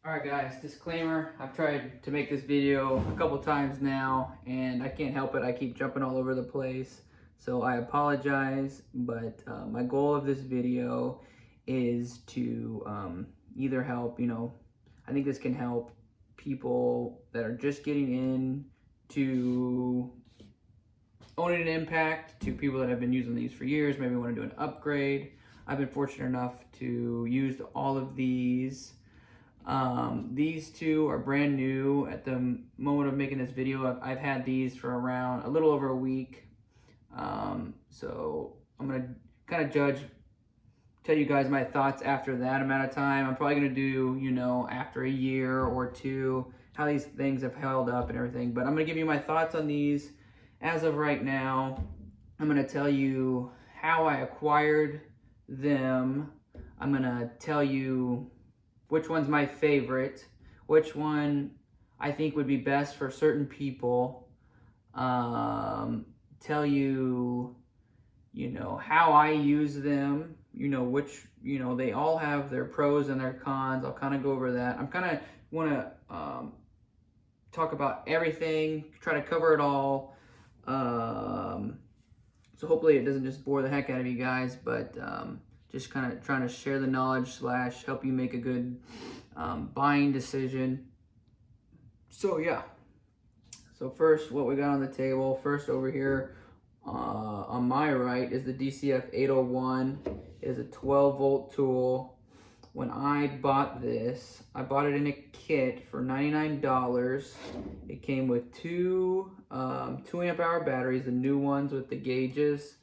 Alright guys, disclaimer, I've tried to make this video a couple times now and I can't help it, I keep jumping all over the place. So I apologize, but my goal of this video is to either help, I think this can help people that are just getting in to owning an impact, to people that have been using these for years, maybe want to do an upgrade. I've been fortunate enough to use all of these. These two are brand new at the moment of making this video. I've had these for around a little over a week. So I'm going to kind of tell you guys my thoughts after that amount of time. I'm probably going to do, after a year or two, how these things have held up and everything. But I'm going to give you my thoughts on these as of right now. I'm going to tell you how I acquired them. I'm going to tell you which one's my favorite, which one I think would be best for certain people, tell you, how I use them, they all have their pros and their cons. I'll kind of go over that. I'm kind of want to talk about everything, try to cover it all. So hopefully it doesn't just bore the heck out of you guys, but just kind of trying to share the knowledge / help you make a good buying decision. So yeah. So first, what we got on the table, first over here on my right is the DCF801. It is a 12 volt tool. When I bought this, I bought it in a kit for $99. It came with two 2 amp hour batteries, the new ones with the gauges.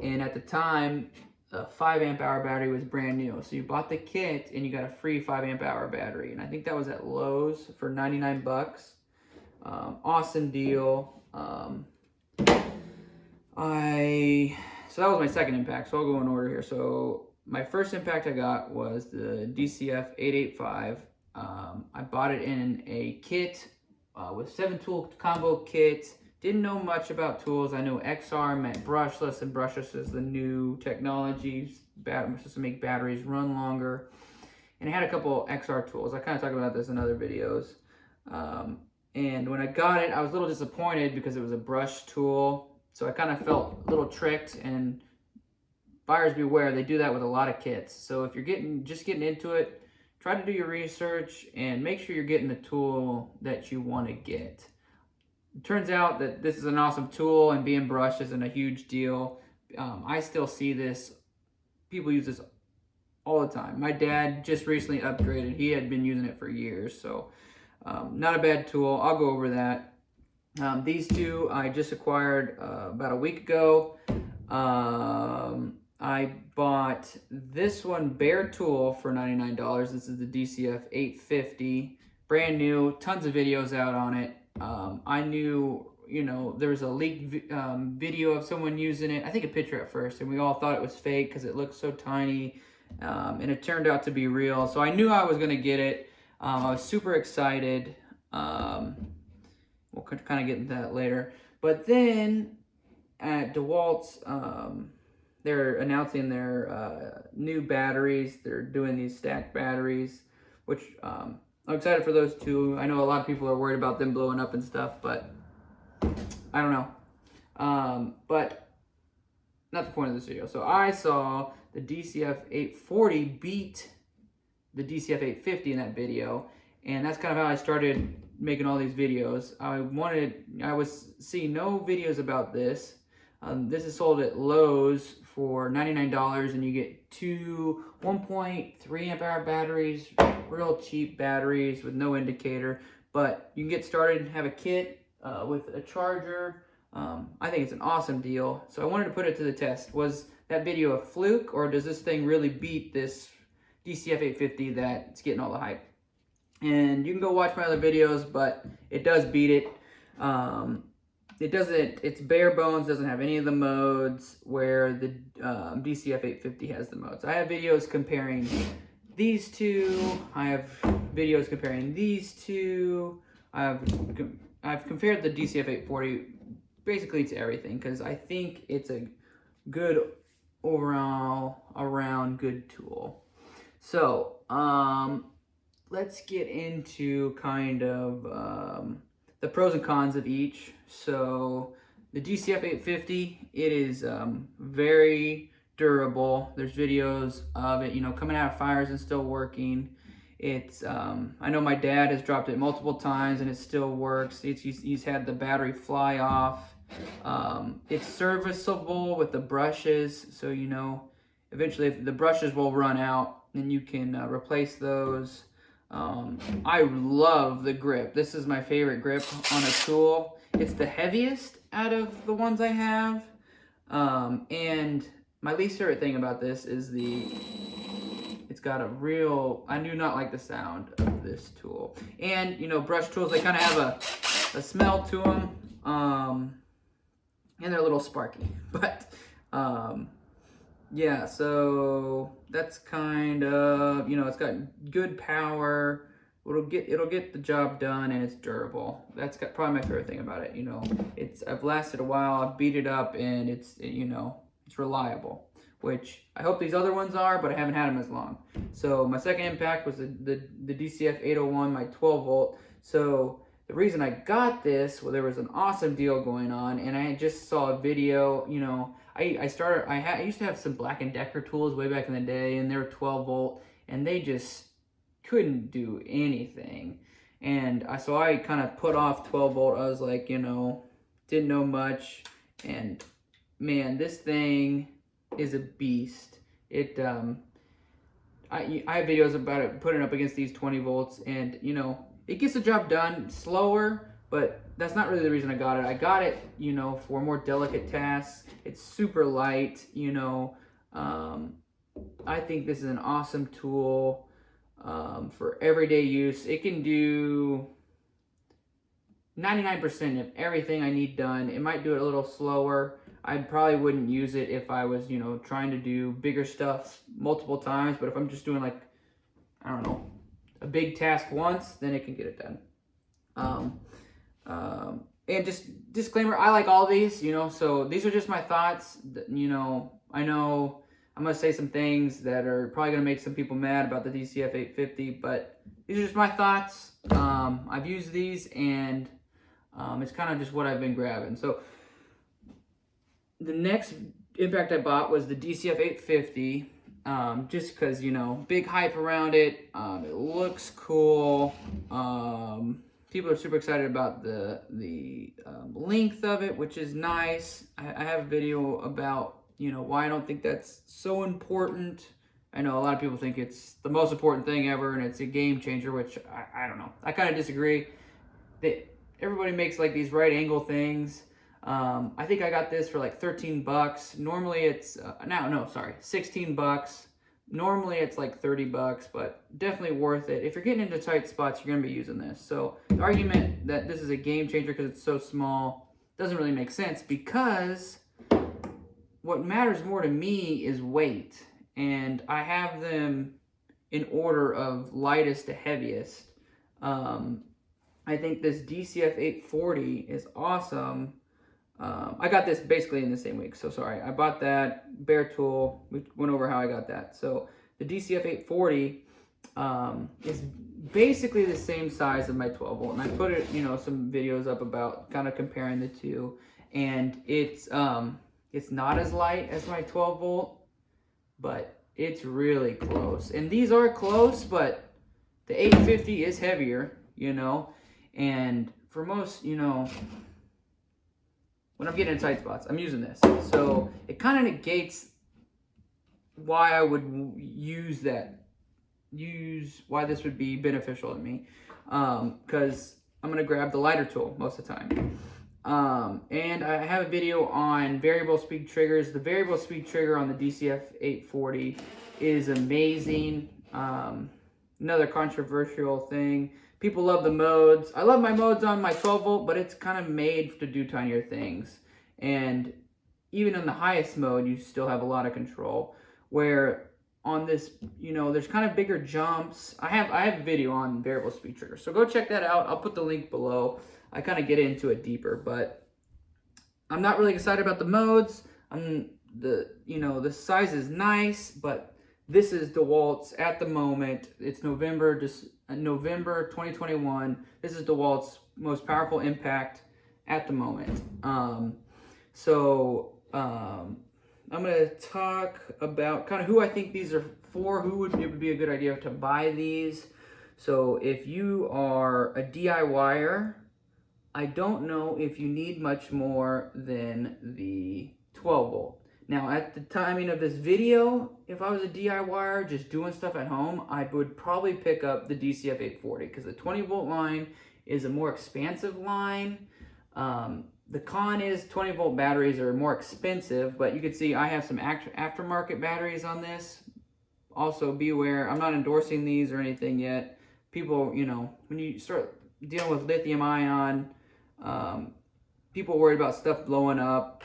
And at the time, a 5 amp hour battery was brand new. So you bought the kit and you got a free 5 amp hour battery. And I think that was at Lowe's for 99 bucks. Awesome deal. So that was my second impact. So I'll go in order here. So my first impact I got was the DCF885. I bought it in a kit with 7 tool combo kit. Didn't know much about tools. I know XR meant brushless, and brushless is the new technology supposed to make batteries run longer. And I had a couple XR tools. I kind of talk about this in other videos. And when I got it, I was a little disappointed because it was a brush tool. So I kind of felt a little tricked, and buyers beware, they do that with a lot of kits. So if you're just getting into it, try to do your research and make sure you're getting the tool that you want to get. It turns out that this is an awesome tool, and being brushed isn't a huge deal. I still see this. People use this all the time. My dad just recently upgraded. He had been using it for years, so not a bad tool. I'll go over that. These two I just acquired about a week ago. I bought this one bare tool for $99. This is the DCF850. Brand new. Tons of videos out on it. I knew, there was a leaked video of someone using it. I think a picture at first, and we all thought it was fake because it looked so tiny, and it turned out to be real. So I knew I was going to get it. I was super excited. We'll kind of get into that later. But then at DeWalt's, they're announcing their new batteries. They're doing these stacked batteries, which I'm excited for those two. I know a lot of people are worried about them blowing up and stuff, but I don't know. But not the point of this video. So I saw the DCF840 beat the DCF850 in that video, and that's kind of how I started making all these videos. I was seeing no videos about this. This is sold at Lowe's for $99, and you get two 1.3 amp hour batteries, real cheap batteries with no indicator. But you can get started and have a kit with a charger. I think it's an awesome deal. So I wanted to put it to the test. Was that video a fluke, or does this thing really beat this DCF850 that's getting all the hype? And you can go watch my other videos, but it does beat it. It's bare bones, doesn't have any of the modes where the DCF850 has the modes. I have videos comparing these two. I have videos comparing these two. I've compared the DCF840 basically to everything because I think it's a good overall, around good tool. So, let's get into kind of the pros and cons of each. So the DCF850, it is very durable. There's videos of it, coming out of fires and still working. It's I know my dad has dropped it multiple times and it still works. He's had the battery fly off. It's serviceable with the brushes, so eventually if the brushes will run out, then you can replace those. I love the grip. This is my favorite grip on a tool. It's the heaviest out of the ones I have. And my least favorite thing about this is it's got I do not like the sound of this tool. And, brush tools, they kind of have a smell to them. And they're a little sparky. But, yeah, so that's kind of, it's got good power. It'll get the job done, and it's durable. That's probably my favorite thing about it. I've lasted a while. I've beat it up, and it's reliable, which I hope these other ones are, but I haven't had them as long. So my second impact was the DCF801, my 12 volt. So the reason I got this, well, there was an awesome deal going on, and I just saw a video. I used to have some Black & Decker tools way back in the day, and they were 12 volt, and they just couldn't do anything. And so I kind of put off 12 volt. I was like, didn't know much, and man, this thing is a beast. I have videos about it, putting it up against these 20 volts, and it gets the job done slower, but that's not really the reason I got it. I got it, for more delicate tasks. It's super light, I think this is an awesome tool for everyday use. It can do 99% of everything I need done. It might do it a little slower. I probably wouldn't use it if I was, trying to do bigger stuff multiple times, but if I'm just doing a big task once, then it can get it done. And just disclaimer, I like all these, so these are just my thoughts. I know I'm going to say some things that are probably going to make some people mad about the DCF850, but these are just my thoughts. I've used these, and it's kind of just what I've been grabbing. So the next impact I bought was the DCF850. Just because, big hype around it. It looks cool. People are super excited about the length of it, which is nice. I have a video about, why I don't think that's so important. I know a lot of people think it's the most important thing ever, and it's a game changer, which I don't know. I kind of disagree. Everybody makes like these right angle things. I think I got this for like 13 bucks. Normally it's, 16 bucks. Normally it's like 30 bucks, but definitely worth it. If you're getting into tight spots, you're going to be using this. So the argument that this is a game changer because it's so small doesn't really make sense, because what matters more to me is weight. And I have them in order of lightest to heaviest. I think this DCF840 is awesome. I got this basically in the same week, so sorry. I bought that bare tool. We went over how I got that. So the DCF840 is basically the same size of my 12 volt, and I put it, some videos up about kind of comparing the two, and it's not as light as my 12 volt, but it's really close. And these are close, but the 850 is heavier, and for most, when I'm getting in tight spots, I'm using this. So it kind of negates why I would why this would be beneficial to me. Because I'm going to grab the lighter tool most of the time. And I have a video on variable speed triggers. The variable speed trigger on the DCF840 is amazing. Another controversial thing. People love the modes. I love my modes on my 12 volt, but it's kind of made to do tinier things. And even in the highest mode, you still have a lot of control. Where on this, there's kind of bigger jumps. I have a video on variable speed trigger, so go check that out. I'll put the link below. I kind of get into it deeper, but I'm not really excited about the modes. The size is nice, but This is DeWalt's at the moment. It's November 2021. This is DeWalt's most powerful impact at the moment. I'm going to talk about kind of who I think these are for, it would be a good idea to buy these. So if you are a DIYer, I don't know if you need much more than the 12 volt. Now at the timing of this video, if I was a DIYer just doing stuff at home, I would probably pick up the DCF840 because the 20 volt line is a more expansive line. The con is 20 volt batteries are more expensive, but you can see I have some aftermarket batteries on this. Also be aware, I'm not endorsing these or anything yet. People, you know, when you start dealing with lithium ion, people worried about stuff blowing up,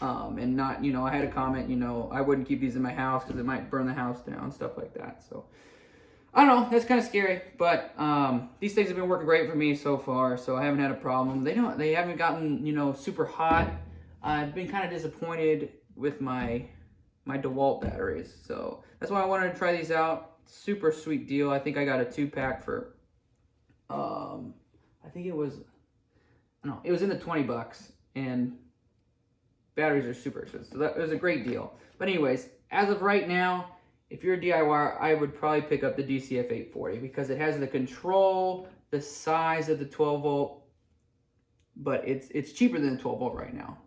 and not, you know, I had a comment, you know, I wouldn't keep these in my house because it might burn the house down, stuff like that. So I don't know, that's kind of scary, but these things have been working great for me so far, so I haven't had a problem. They haven't gotten, you know, super hot. I've been kind of disappointed with my DeWalt batteries, so that's why I wanted to try these out. Super sweet deal. I think I got a 2-pack for I think it was in the 20 bucks, and batteries are super expensive, so that was a great deal. But anyways, as of right now, if you're a DIYer, I would probably pick up the DCF840 because it has the control, the size of the 12 volt, but it's cheaper than the 12 volt right now.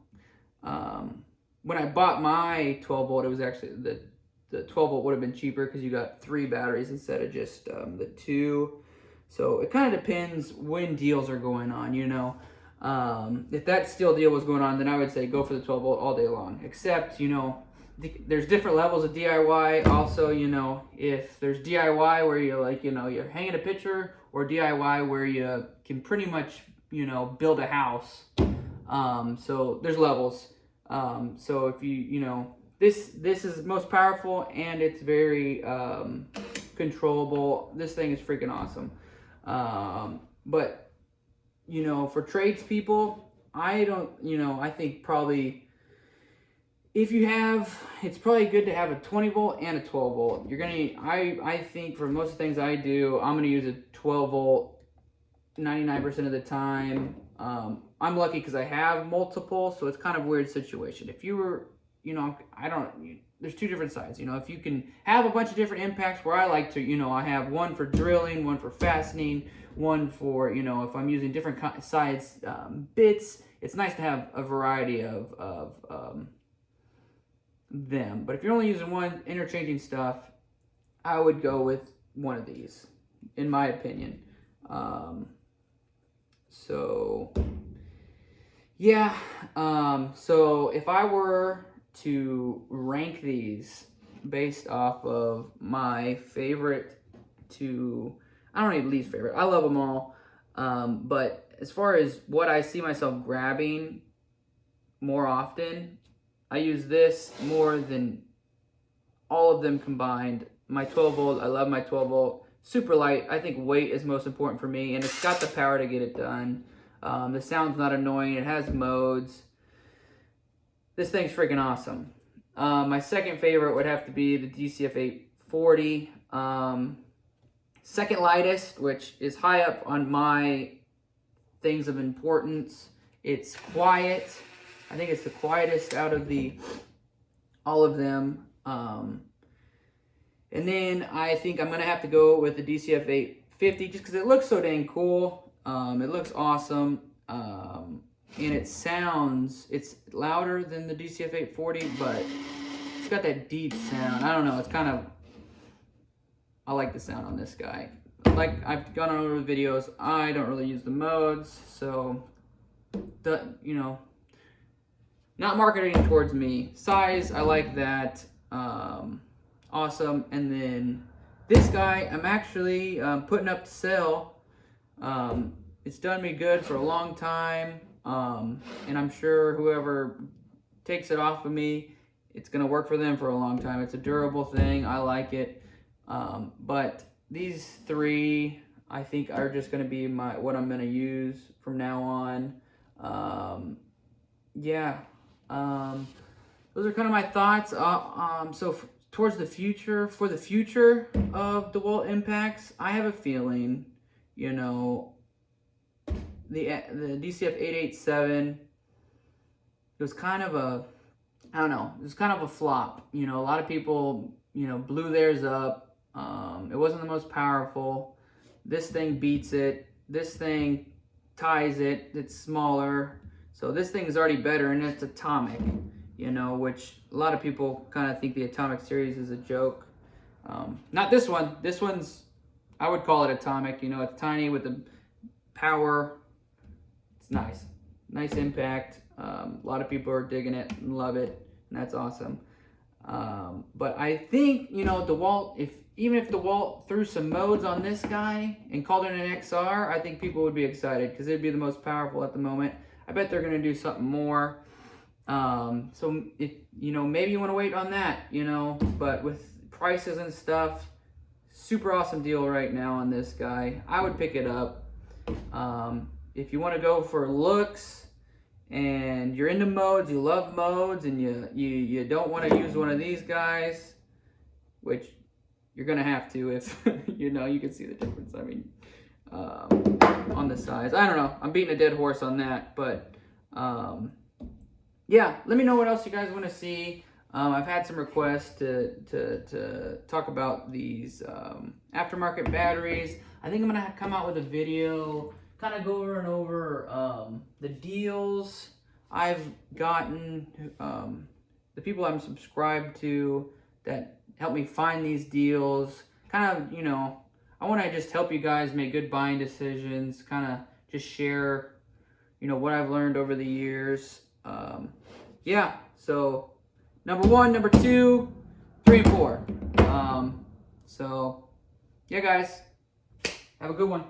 When I bought my 12 volt, it was actually the 12 volt would have been cheaper because you got 3 batteries instead of just the 2. So it kind of depends when deals are going on, you know. If that steel deal was going on, then I would say go for the 12 volt all day long. Except, you know, there's different levels of DIY. Also, you know, if there's DIY where you're like, you know, you're hanging a picture, or DIY where you can pretty much, you know, build a house. So there's levels. So if you know, this is most powerful and it's very controllable. This thing is freaking awesome. But you know, for tradespeople, I think probably if you have, it's probably good to have a 20 volt and a 12 volt. I think for most of the things I do, I'm gonna use a 12 volt 99% of the time. I'm lucky because I have multiple, so it's kind of a weird situation. If you were, you know, there's 2 different sides. You know, if you can have a bunch of different impacts, where I like to, you know, I have one for drilling, one for fastening, one for, you know, if I'm using different size bits, it's nice to have a variety of them. But if you're only using one, interchanging stuff, I would go with one of these, in my opinion. So yeah, so if I were to rank these based off of my favorite to, I don't need least favorite, I love them all, but as far as what I see myself grabbing more often, I use this more than all of them combined. My 12 volt, I love my 12 volt. Super light. I think weight is most important for me, and it's got the power to get it done. The sound's not annoying. It has modes. This thing's freaking awesome. My second favorite would have to be the DCF840. Second lightest, which is high up on my things of importance. It's quiet. I think it's the quietest out of all of them. And then I think I'm going to have to go with the DCF850 just because it looks so dang cool. It looks awesome. And it's louder than the DCF840, but it's got that deep sound. I don't know. It's kind of, I like the sound on this guy. Like I've gone on over the videos, I don't really use the modes. So, you know, not marketing towards me. Size, I like that. Awesome. And then this guy, I'm actually putting up to sell. It's done me good for a long time. And I'm sure whoever takes it off of me, it's going to work for them for a long time. It's a durable thing. I like it. But these 3, I think, are just going to be what I'm going to use from now on. Yeah. Those are kind of my thoughts. So towards the future, for the future of DeWalt impacts, I have a feeling, you know, the DCF887, it was kind of a, I don't know, it was kind of a flop. You know, a lot of people, you know, blew theirs up. It wasn't the most powerful. This thing beats it. This thing ties it. It's smaller. So this thing is already better, and it's atomic, you know, which a lot of people kind of think the atomic series is a joke. Not this one. This one's, I would call it atomic. You know, it's tiny with the power. It's nice. Nice impact. A lot of people are digging it and love it, and that's awesome. But I think, you know, DeWalt, even if DeWalt threw some modes on this guy and called it an XR, I think people would be excited because it'd be the most powerful at the moment. I bet they're going to do something more. So, if, you know, maybe you want to wait on that, you know, but with prices and stuff, super awesome deal right now on this guy. I would pick it up. If you want to go for looks and you're into modes, you love modes, and you don't want to use one of these guys, which you're going to have to if, you know, you can see the difference. I mean, on the size. I don't know. I'm beating a dead horse on that, but yeah, let me know what else you guys want to see. I've had some requests to talk about these aftermarket batteries. I think I'm going to come out with a video, kind of go over and over the deals I've gotten, the people I'm subscribed to that help me find these deals. Kind of, you know, I want to just help you guys make good buying decisions, kind of just share, you know, what I've learned over the years. Yeah, so number 1, number 2, 3, and 4. So, yeah, guys, have a good one.